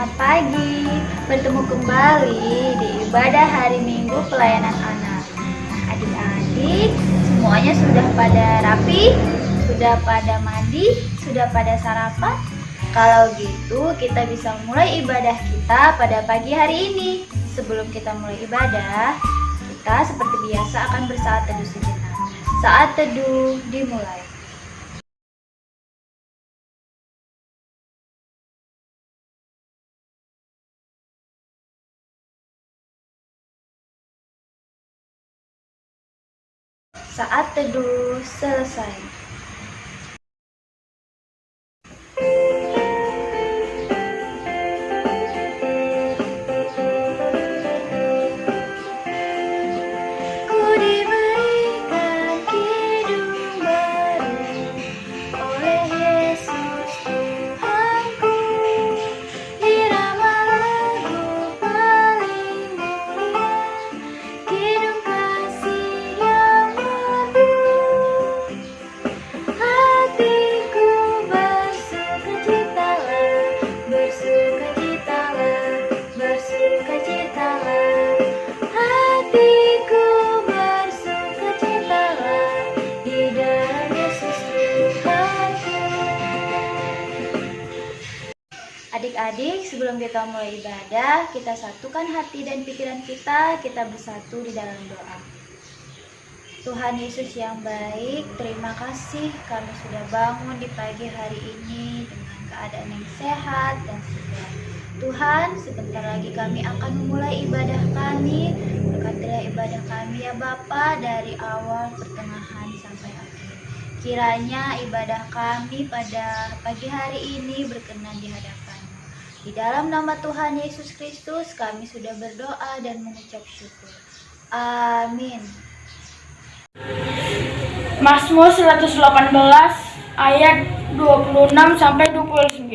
Selamat pagi, bertemu kembali di ibadah hari Minggu pelayanan anak. Adik-adik, semuanya sudah pada rapi, sudah pada mandi, sudah pada sarapan? Kalau gitu, kita bisa mulai ibadah kita pada pagi hari ini. Sebelum kita mulai ibadah, kita seperti biasa akan bersaat teduh sejenak. Saat teduh dimulai. Saat teduh selesai. Ku diberikan hidup baru oleh Yesus Tuhanku. Irama lagu paling mulia, kidung kasih yang merdu. Hatiku bersukacitalah, bersukacitalah, bersukacitalah. Hatiku bersukacitalah di dalam Yesus Tuhanku. Adik-adik, sebelum kita mulai ibadah, kita satukan hati dan pikiran kita bersatu di dalam doa. Tuhan Yesus yang baik, terima kasih kami sudah bangun di pagi hari ini dengan keadaan yang sehat dan segar. Tuhan, sebentar lagi kami akan memulai ibadah kami. Berkatilah ibadah kami ya Bapa, dari awal, pertengahan, sampai akhir. Kiranya ibadah kami pada pagi hari ini berkenan di hadapan-Mu. Di dalam nama Tuhan Yesus Kristus kami sudah berdoa dan mengucap syukur. Amin. Mazmur 118 ayat 26 sampai 29.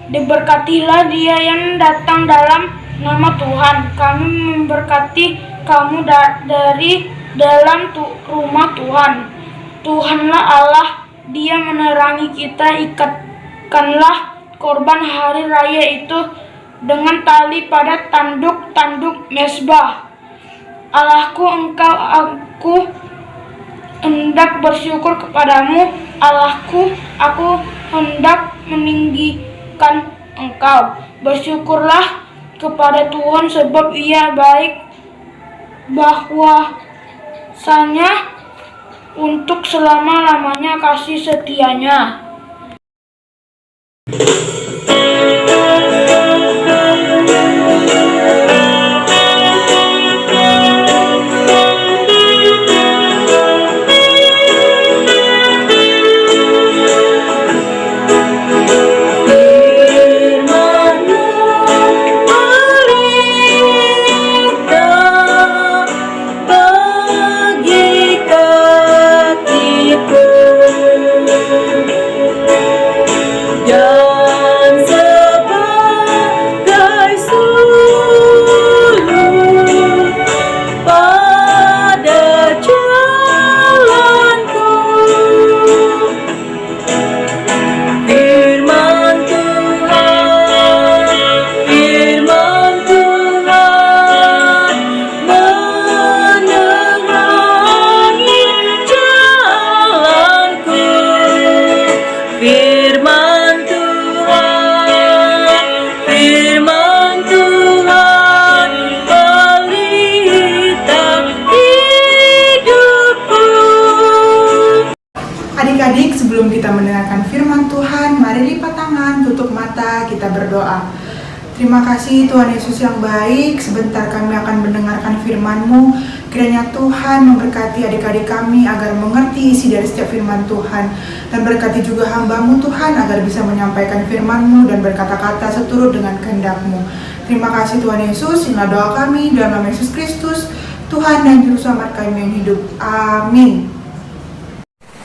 Diberkatilah dia yang datang dalam nama Tuhan. Kami memberkati kamu dari dalam rumah Tuhan. Tuhanlah Allah, Dia menerangi kita. Ikatkanlah korban hari raya itu dengan tali pada tanduk-tanduk mezbah. Allahku, aku hendak bersyukur kepadamu. Allahku, aku hendak meninggikan Engkau. Bersyukurlah kepada Tuhan, sebab Ia baik, bahwasanya untuk selama-lamanya kasih setianya. Adik-adik, sebelum kita mendengarkan firman Tuhan, mari lipat tangan, tutup mata, kita berdoa. Terima kasih Tuhan Yesus yang baik, sebentar kami akan mendengarkan firman-Mu. Kiranya Tuhan memberkati adik-adik kami agar mengerti isi dari setiap firman Tuhan. Dan berkati juga hamba-Mu Tuhan agar bisa menyampaikan firman-Mu dan berkata-kata seturut dengan kehendak-Mu. Terima kasih Tuhan Yesus, inilah doa kami dalam nama Yesus Kristus, Tuhan dan Juru Selamat kami yang hidup. Amin.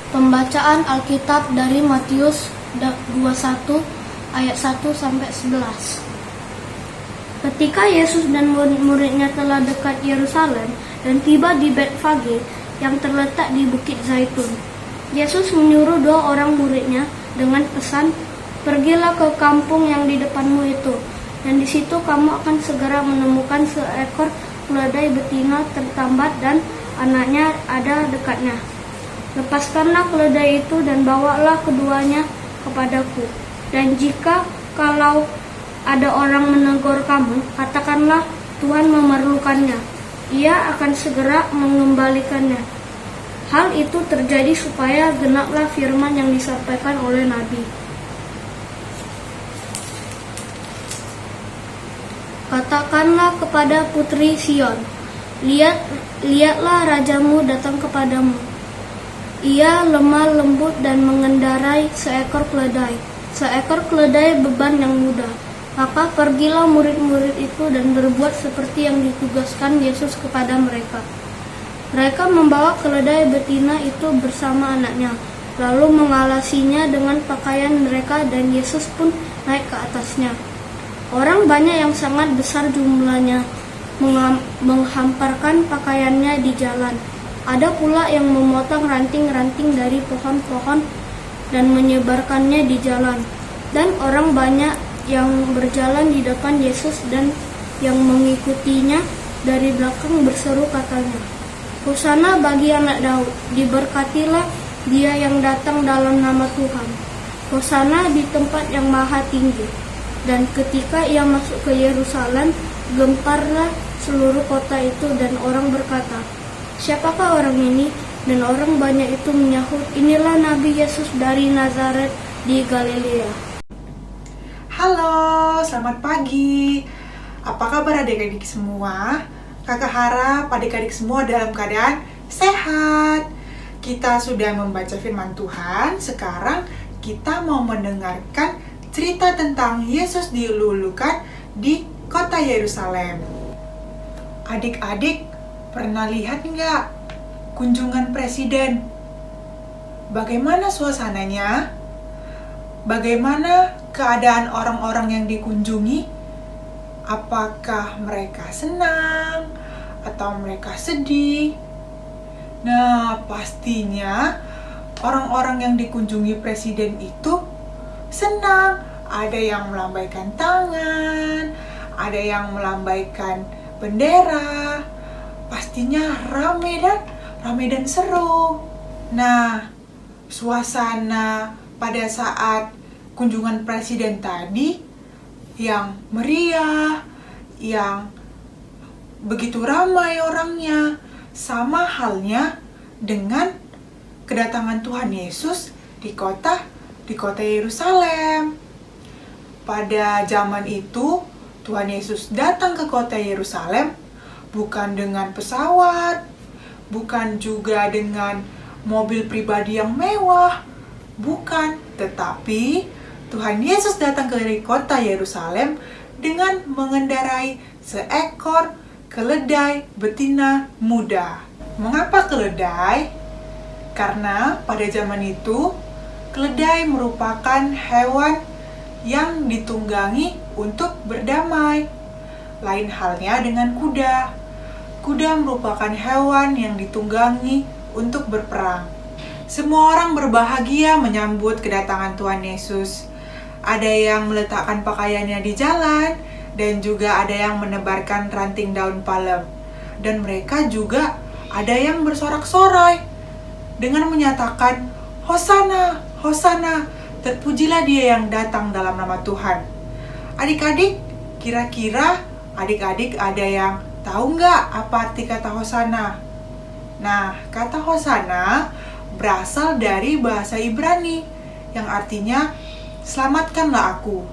Pembacaan Alkitab dari Matius 21 ayat 1 sampai 11. Ketika Yesus dan murid-muridnya telah dekat Yerusalem dan tiba di Betfage yang terletak di Bukit Zaitun, Yesus menyuruh 2 orang muridnya dengan pesan, "Pergilah ke kampung yang di depanmu itu, dan di situ kamu akan segera menemukan seekor keledai betina tertambat dan anaknya ada dekatnya. Lepaskanlah keledai itu dan bawalah keduanya kepadaku. Dan jika kalau ada orang menegur kamu, katakanlah Tuhan memerlukannya. Ia akan segera mengembalikannya. Hal itu terjadi supaya genaplah firman yang disampaikan oleh Nabi. Katakanlah kepada putri Sion, lihatlah rajamu datang kepadamu. Ia lemah lembut dan mengendarai seekor keledai beban yang mudah. Maka pergilah murid-murid itu dan berbuat seperti yang ditugaskan Yesus kepada mereka. Mereka membawa keledai betina itu bersama anaknya, lalu mengalasinya dengan pakaian mereka dan Yesus pun naik ke atasnya. Orang banyak yang sangat besar jumlahnya menghamparkan pakaiannya di jalan. Ada pula yang memotong ranting-ranting dari pohon-pohon dan menyebarkannya di jalan. Dan orang banyak yang berjalan di depan Yesus dan yang mengikutinya dari belakang berseru katanya, Hosana bagi anak Daud, diberkatilah dia yang datang dalam nama Tuhan. Hosana di tempat yang maha tinggi. Dan ketika ia masuk ke Yerusalem, gemparlah seluruh kota itu dan orang berkata, siapakah orang ini? Dan orang banyak itu menyahut, inilah Nabi Yesus dari Nazaret di Galilea. Halo, selamat pagi. Apa kabar adik-adik semua? Kakak harap adik-adik semua dalam keadaan sehat. Kita sudah membaca firman Tuhan, sekarang kita mau mendengarkan cerita tentang Yesus dilulukan di kota Yerusalem. Adik-adik pernah lihat nggak kunjungan presiden? Bagaimana suasananya? Bagaimana keadaan orang-orang yang dikunjungi? Apakah mereka senang atau mereka sedih? Nah, pastinya orang-orang yang dikunjungi presiden itu senang. Ada yang melambaikan tangan, ada yang melambaikan bendera. Pastinya ramai dan seru. Nah, suasana pada saat kunjungan presiden tadi yang meriah, yang begitu ramai orangnya, sama halnya dengan kedatangan Tuhan Yesus di kota Yerusalem. Pada zaman itu, Tuhan Yesus datang ke kota Yerusalem bukan dengan pesawat, bukan juga dengan mobil pribadi yang mewah, bukan, tetapi Tuhan Yesus datang ke kota Yerusalem dengan mengendarai seekor keledai betina muda. Mengapa keledai? Karena pada zaman itu, keledai merupakan hewan yang ditunggangi untuk berdamai. Lain halnya dengan kuda. Kuda merupakan hewan yang ditunggangi untuk berperang. Semua orang berbahagia menyambut kedatangan Tuhan Yesus. Ada yang meletakkan pakaiannya di jalan, dan juga ada yang menebarkan ranting daun palem. Dan mereka juga ada yang bersorak-sorai dengan menyatakan, Hosana, Hosana, terpujilah dia yang datang dalam nama Tuhan. Adik-adik, kira-kira adik-adik ada yang tahu nggak apa arti kata Hosana? Nah, kata Hosana berasal dari bahasa Ibrani yang artinya selamatkanlah aku.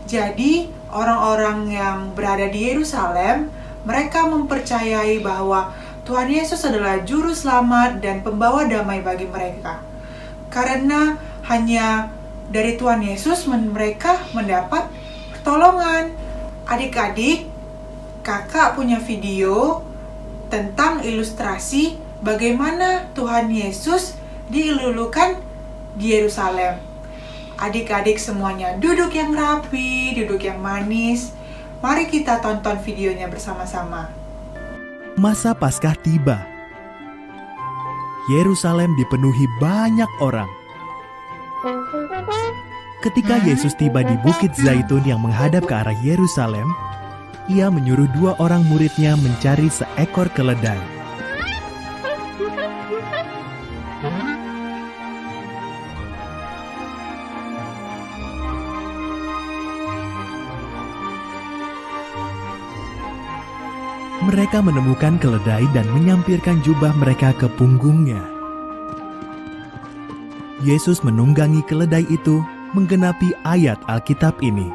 Jadi, orang-orang yang berada di Yerusalem, mereka mempercayai bahwa Tuhan Yesus adalah juru selamat dan pembawa damai bagi mereka. Karena hanya dari Tuhan Yesus mereka mendapat pertolongan. Adik-adik, kakak punya video tentang ilustrasi bagaimana Tuhan Yesus dilulukan di Yerusalem. Adik-adik semuanya duduk yang rapi, duduk yang manis. Mari kita tonton videonya bersama-sama. Masa Paskah tiba. Yerusalem dipenuhi banyak orang. Ketika Yesus tiba di Bukit Zaitun yang menghadap ke arah Yerusalem, ia menyuruh 2 orang muridnya mencari seekor keledai. Mereka menemukan keledai dan menyampirkan jubah mereka ke punggungnya. Yesus menunggangi keledai itu menggenapi ayat Alkitab ini.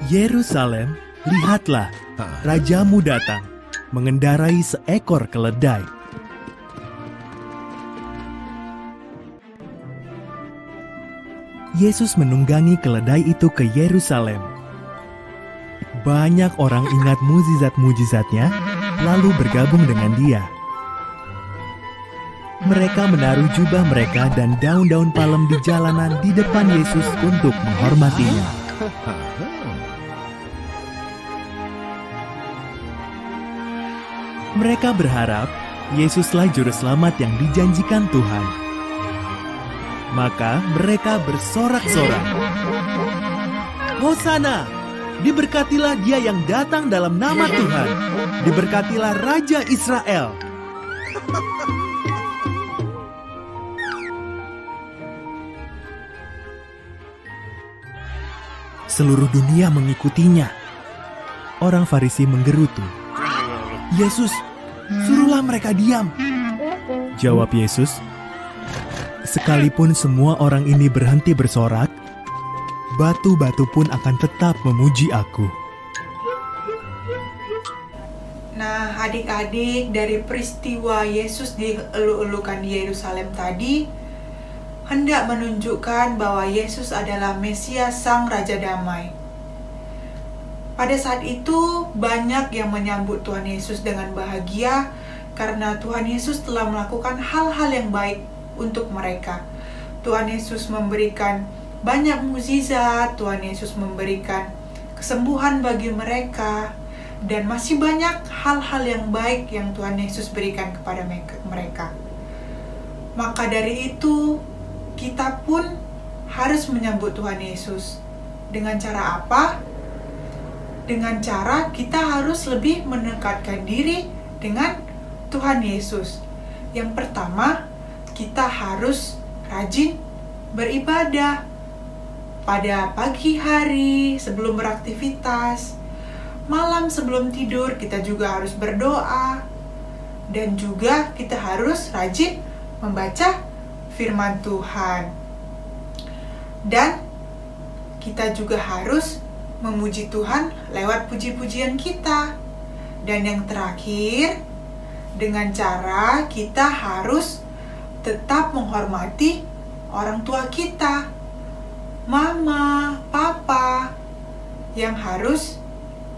Yerusalem, lihatlah, rajamu datang, mengendarai seekor keledai. Yesus menunggangi keledai itu ke Yerusalem. Banyak orang ingat mukjizat-mukjizatnya, lalu bergabung dengan dia. Mereka menaruh jubah mereka dan daun-daun palem di jalanan di depan Yesus untuk menghormatinya. Mereka berharap Yesuslah juru selamat yang dijanjikan Tuhan. Maka mereka bersorak-sorak, "Hosana! Diberkatilah dia yang datang dalam nama Tuhan. Diberkatilah Raja Israel." Seluruh dunia mengikutinya. Orang Farisi menggerutu, "Yesus, suruhlah mereka diam." Jawab Yesus, "Sekalipun semua orang ini berhenti bersorak, batu-batu pun akan tetap memuji Aku." Nah, adik-adik, dari peristiwa Yesus dielu-elukan di Yerusalem tadi, hendak menunjukkan bahwa Yesus adalah Mesias Sang Raja Damai. Pada saat itu, banyak yang menyambut Tuhan Yesus dengan bahagia karena Tuhan Yesus telah melakukan hal-hal yang baik untuk mereka. Tuhan Yesus memberikan banyak mukjizat, Tuhan Yesus memberikan kesembuhan bagi mereka, dan masih banyak hal-hal yang baik yang Tuhan Yesus berikan kepada mereka. Maka dari itu, kita pun harus menyambut Tuhan Yesus. Dengan cara apa? Dengan cara kita harus lebih mendekatkan diri dengan Tuhan Yesus. Yang pertama, kita harus rajin beribadah. Pada pagi hari sebelum beraktivitas, malam sebelum tidur kita juga harus berdoa. Dan juga kita harus rajin membaca firman Tuhan. Dan kita juga harus memuji Tuhan lewat puji-pujian kita. Dan yang terakhir, dengan cara kita harus tetap menghormati orang tua kita, mama, papa, yang harus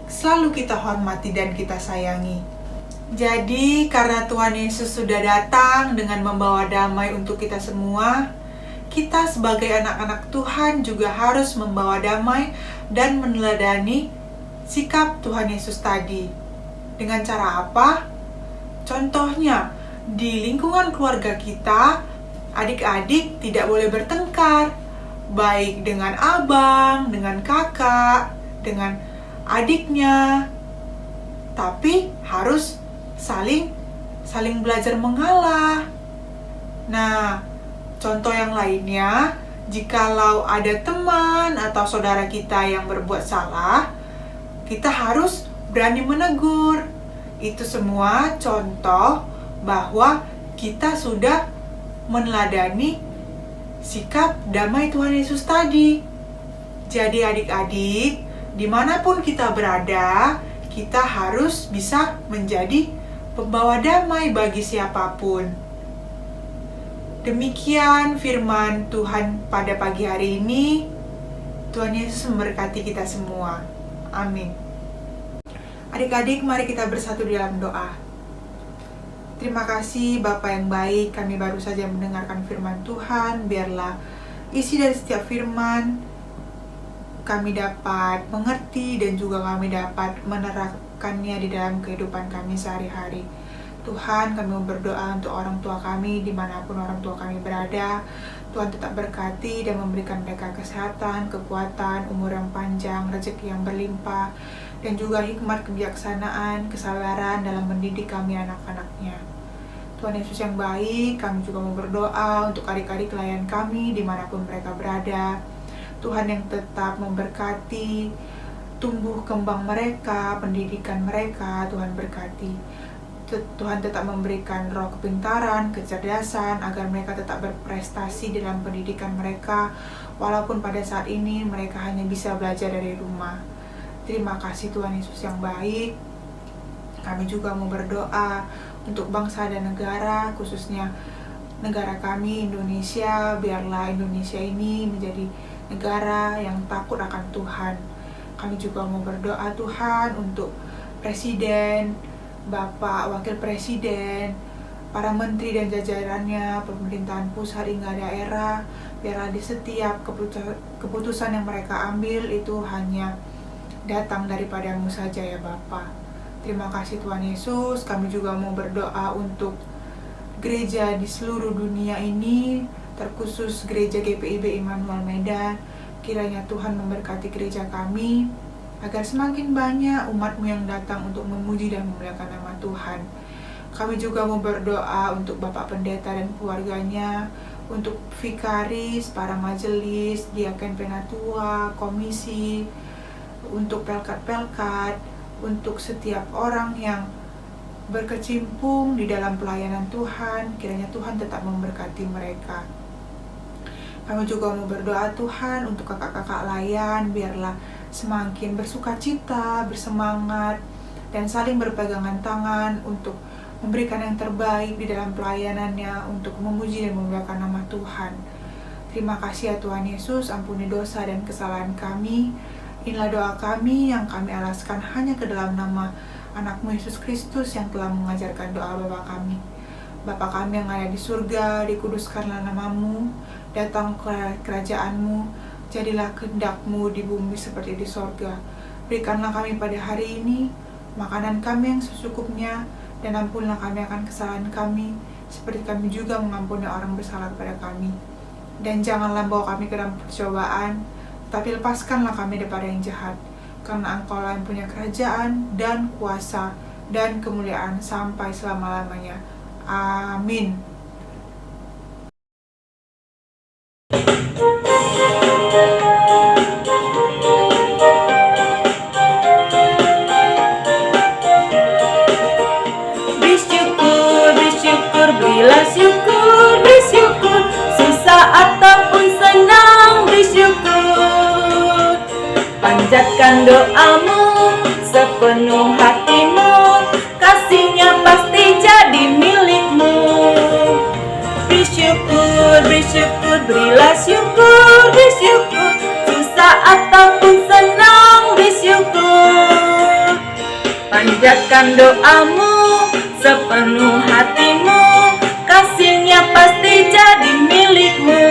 selalu kita hormati dan kita sayangi. Jadi, karena Tuhan Yesus sudah datang dengan membawa damai untuk kita semua, kita sebagai anak-anak Tuhan juga harus membawa damai dan meneladani sikap Tuhan Yesus tadi. Dengan cara apa? Contohnya, di lingkungan keluarga kita, adik-adik tidak boleh bertengkar, baik dengan abang, dengan kakak, dengan adiknya, tapi harus saling belajar mengalah. Nah, contoh yang lainnya, jikalau ada teman atau saudara kita yang berbuat salah, kita harus berani menegur. Itu semua contoh bahwa kita sudah meneladani sikap damai Tuhan Yesus tadi. Jadi adik-adik, dimanapun kita berada, kita harus bisa menjadi pembawa damai bagi siapapun. Demikian firman Tuhan pada pagi hari ini. Tuhan Yesus memberkati kita semua. Amin. Adik-adik, mari kita bersatu di dalam doa. Terima kasih Bapa yang baik, kami baru saja mendengarkan firman Tuhan. Biarlah isi dari setiap firman kami dapat mengerti dan juga kami dapat menerapkannya di dalam kehidupan kami sehari-hari. Tuhan, kami berdoa untuk orang tua kami dimanapun orang tua kami berada. Tuhan tetap berkati dan memberikan mereka kesehatan, kekuatan, umur yang panjang, rezeki yang berlimpah, dan juga hikmat, kebijaksanaan, kesabaran dalam mendidik kami anak-anaknya. Tuhan Yesus yang baik, kami juga mau berdoa untuk adik-adik klien kami dimanapun mereka berada. Tuhan yang tetap memberkati tumbuh kembang mereka, pendidikan mereka, Tuhan berkati. Tuhan tetap memberikan roh kepintaran, kecerdasan, agar mereka tetap berprestasi dalam pendidikan mereka, walaupun pada saat ini mereka hanya bisa belajar dari rumah. Terima kasih Tuhan Yesus yang baik. Kami juga mau berdoa untuk bangsa dan negara, khususnya negara kami Indonesia. Biarlah Indonesia ini menjadi negara yang takut akan Tuhan. Kami juga mau berdoa Tuhan untuk Presiden, Bapak Wakil Presiden, para menteri dan jajarannya, pemerintahan pusat hingga daerah. Biarlah di setiap keputusan yang mereka ambil itu hanya datang daripadamu saja ya Bapa. Terima kasih Tuhan Yesus. Kami juga mau berdoa untuk gereja di seluruh dunia ini, terkhusus gereja GPIB Immanuel Medan. Kiranya Tuhan memberkati gereja kami, agar semakin banyak umat-Mu yang datang untuk memuji dan memuliakan nama Tuhan. Kami juga mau berdoa untuk Bapak Pendeta dan keluarganya, untuk vikaris, para majelis, diaken penatua, komisi, untuk pelkat-pelkat, untuk setiap orang yang berkecimpung di dalam pelayanan Tuhan. Kiranya Tuhan tetap memberkati mereka. Kami juga mau berdoa Tuhan untuk kakak-kakak layan, biarlah semakin bersukacita, bersemangat, dan saling berpegangan tangan untuk memberikan yang terbaik di dalam pelayanannya, untuk memuji dan memuliakan nama Tuhan. Terima kasih ya Tuhan Yesus, ampuni dosa dan kesalahan kami. Inilah doa kami yang kami alaskan hanya ke dalam nama anak-Mu Yesus Kristus yang telah mengajarkan doa Bapa kami. Bapa kami yang ada di surga, dikuduskanlah nama-Mu, datang kerajaan-Mu, jadilah kehendak-Mu di bumi seperti di sorga. Berikanlah kami pada hari ini makanan kami yang secukupnya, dan ampunlah kami akan kesalahan kami, seperti kami juga mengampuni orang bersalah kepada kami. Dan janganlah bawa kami ke dalam percobaan, tapi lepaskanlah kami daripada yang jahat, karena Engkau-lah yang punya kerajaan dan kuasa dan kemuliaan sampai selama-lamanya. Amin. Bersyukur, berilah syukur, bersyukur, susah ataupun senang, bersyukur. Panjatkan doamu sepenuh hatimu, kasihnya pasti jadi milikmu. Bersyukur, bersyukur, berilah syukur, bersyukur, susah ataupun senang, bersyukur. Panjatkan doamu sepenuh hatimu, kasihnya pasti jadi milikmu.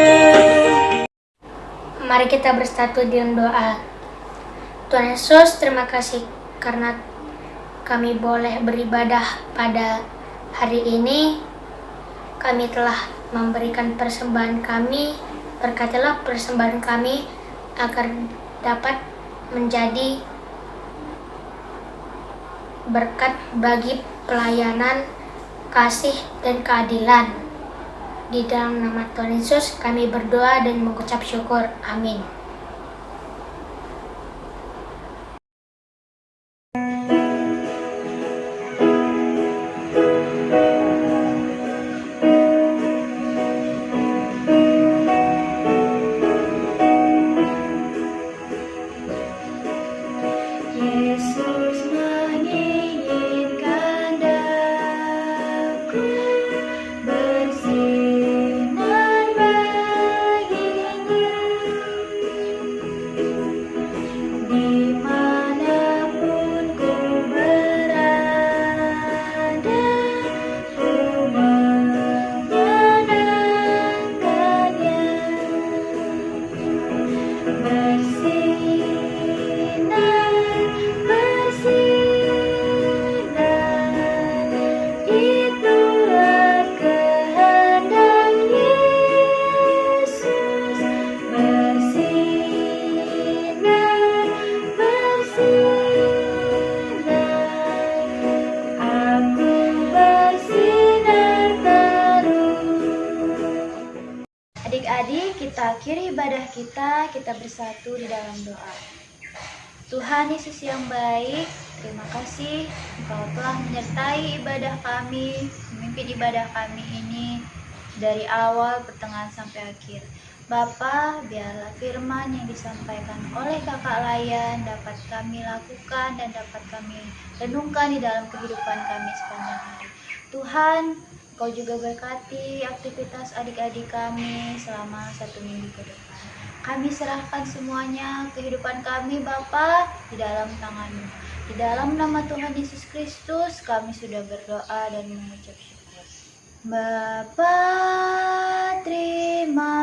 Mari kita bersatu dengan doa. Tuhan Yesus, terima kasih karena kami boleh beribadah pada hari ini. Kami telah memberikan persembahan kami. Berkatilah persembahan kami agar dapat menjadi berkat bagi pelayanan, kasih, dan keadilan. Di dalam nama Tuhan Yesus kami berdoa dan mengucap syukur. Amin. Yesus menginginkan daku bersinar baginya. Kita akhiri ibadah kita bersatu di dalam doa. Tuhan Yesus yang baik, terima kasih Engkau telah menyertai ibadah kami, memimpin ibadah kami ini dari awal, pertengahan sampai akhir. Bapa, biarlah firman yang disampaikan oleh Kakak Layan dapat kami lakukan dan dapat kami renungkan di dalam kehidupan kami sepanjang hari. Tuhan, Kau juga berkati aktivitas adik-adik kami selama 1 minggu ke depan. Kami serahkan semuanya kehidupan kami Bapa di dalam tangan-Mu. Di dalam nama Tuhan Yesus Kristus kami sudah berdoa dan mengucap syukur. Bapa, terima